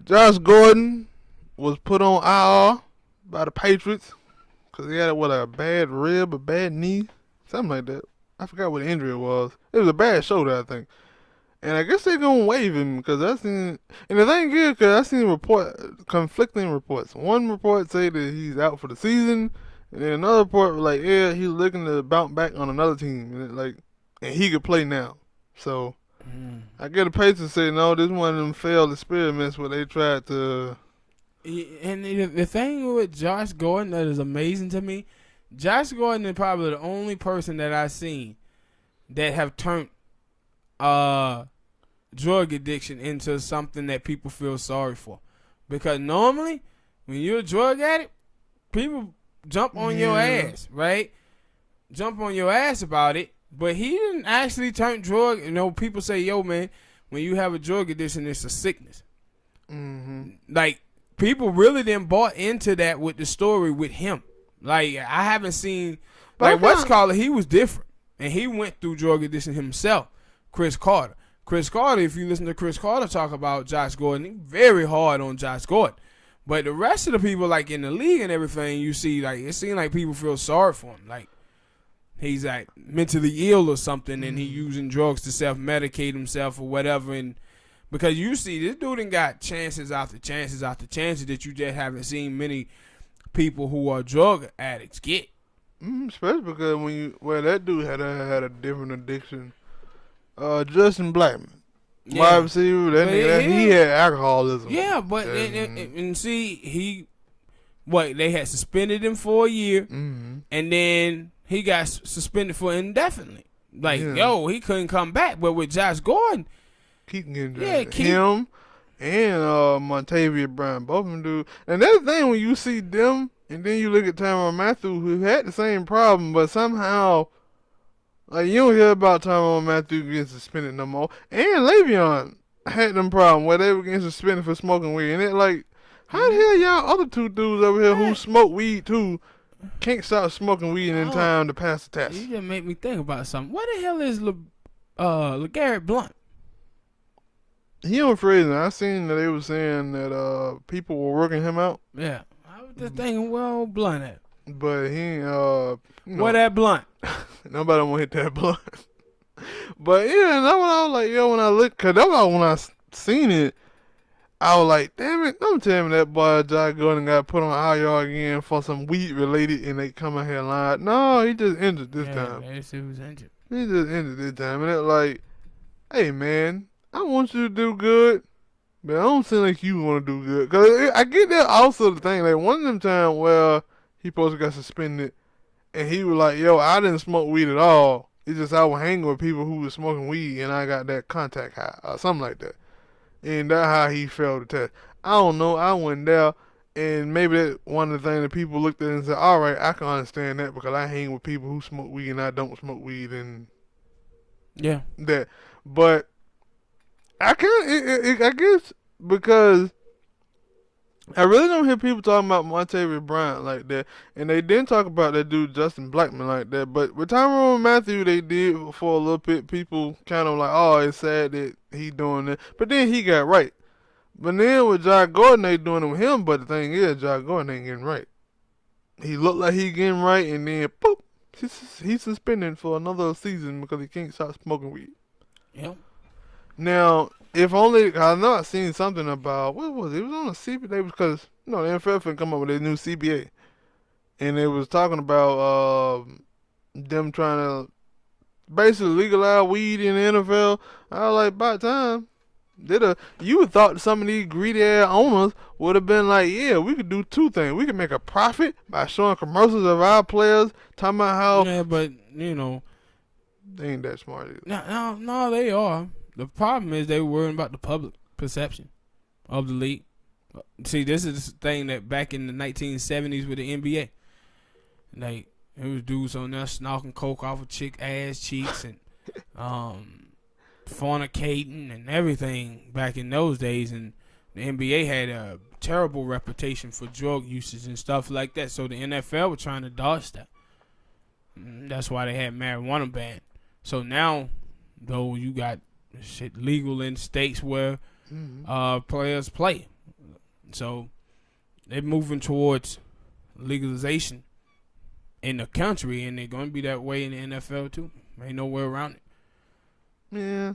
Josh Gordon was put on IR by the Patriots because he had a bad rib, a bad knee, something like that. I forgot what the injury was. It was a bad shoulder, I think. And I guess they're gonna waive him because I seen. And the thing is, because I seen conflicting reports. One report say that he's out for the season, and then another report was like, yeah, he's looking to bounce back on another team, and he could play now. So I get a Patriots say no. This one of them failed experiments where they tried to. And the thing with Josh Gordon that is amazing to me, Josh Gordon is probably the only person that I've seen that have turned drug addiction into something that people feel sorry for. Because normally, when you're a drug addict, people jump on your ass, right? Jump on your ass about it. But he didn't actually turn drug. People say, yo, man, when you have a drug addiction, it's a sickness. Like, people really didn't bought into that with the story with him. Like, I haven't seen, like, he was different. And he went through drug addiction himself. Chris Carter, if you listen to Chris Carter talk about Josh Gordon, he's very hard on Josh Gordon. But the rest of the people, like, in the league and everything, you see, like, it seems like people feel sorry for him. Like, he's, like, mentally ill or something, and he using drugs to self-medicate himself or whatever. And because you see, this dude done got chances after chances after chances that you just haven't seen many people who are drug addicts get. Especially because that dude had a different addiction. Justin Blackman, wide receiver, he had alcoholism. Yeah, but and see, they had suspended him for a year, and then he got suspended for indefinitely. Like, he couldn't come back. But with Josh Gordon, keep getting drafted. Him and Montavious Brown, both of them do. And that's the thing when you see them, and then you look at Tyrann Mathieu, who had the same problem, but somehow. Like, you don't hear about Tyrann Mathieu getting suspended no more. And Le'Veon had them problem where they were getting suspended for smoking weed. And it like, how the hell y'all other two dudes over here who smoke weed too can't stop smoking weed in time to pass the test? You just made me think about something. What the hell is LeGarrette Blount? He on prison. I seen that they were saying that people were working him out. Yeah. I was just thinking, well, Blount at. But he where that blunt? Nobody want to hit that blunt. But yeah, and that's what I was like, when I look, cause that's why when I seen it, I was like, damn it, don't tell me that boy Josh Gordon got put on IR again for some weed related, and they come out here and lie. No, he just injured this time. Yeah, he was injured. He just injured this time, and it's like, hey man, I want you to do good, but I don't seem like you want to do good. Cause I get that also the thing, like one of them times where he supposed to got suspended. And he was like, yo, I didn't smoke weed at all. It's just I was hanging with people who was smoking weed and I got that contact high or something like that. And that's how he failed the test. I don't know. I went there and maybe that one of the things that people looked at and said, all right, I can understand that because I hang with people who smoke weed and I don't smoke weed and that. But I guess because I really don't hear people talking about Montavious Brown like that, and they didn't talk about that dude Justin Blackman like that. But with Tyrann Mathieu, they did for a little bit. People kind of like, oh, it's sad that he doing that, but then he got right. But then with Josh Gordon, they doing it with him. But the thing is, Josh Gordon ain't getting right. He looked like he getting right, and then boop, he's suspended for another season because he can't stop smoking weed. Yep. Now, if only, I know I seen something about, what was it? It was on a CBA because, the NFL finna come up with a new CBA. And it was talking about them trying to basically legalize weed in the NFL. I was like, about time. You would thought some of these greedy ass owners would have been like, yeah, we could do two things. We could make a profit by showing commercials of our players, talking about how. Yeah, but, they ain't that smart either. No, they are. The problem is they were worrying about the public perception of the league. See, this is the thing that back in the 1970s with the NBA, like, there was dudes on there snorting coke off of chick ass cheeks and fornicating and everything back in those days, and the NBA had a terrible reputation for drug usage and stuff like that. So the NFL was trying to dodge that. That's why they had marijuana ban. So now, though, you got shit legal in states where players play. So they're moving towards legalization in the country, and they're going to be that way in the NFL too. Ain't no way around it. Yeah.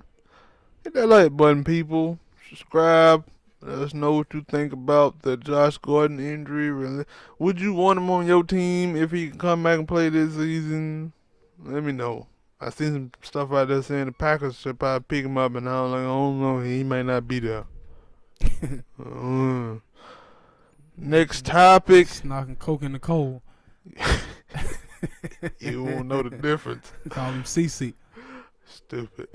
Hit that like button, people. Subscribe. Let us know what you think about the Josh Gordon injury. Would you want him on your team if he can come back and play this season? Let me know. I seen some stuff out there saying the Packers should probably pick him up, and I don't know. He might not be there. Next topic. It's knocking coke in the cold. You won't know the difference. Call him CC. Stupid.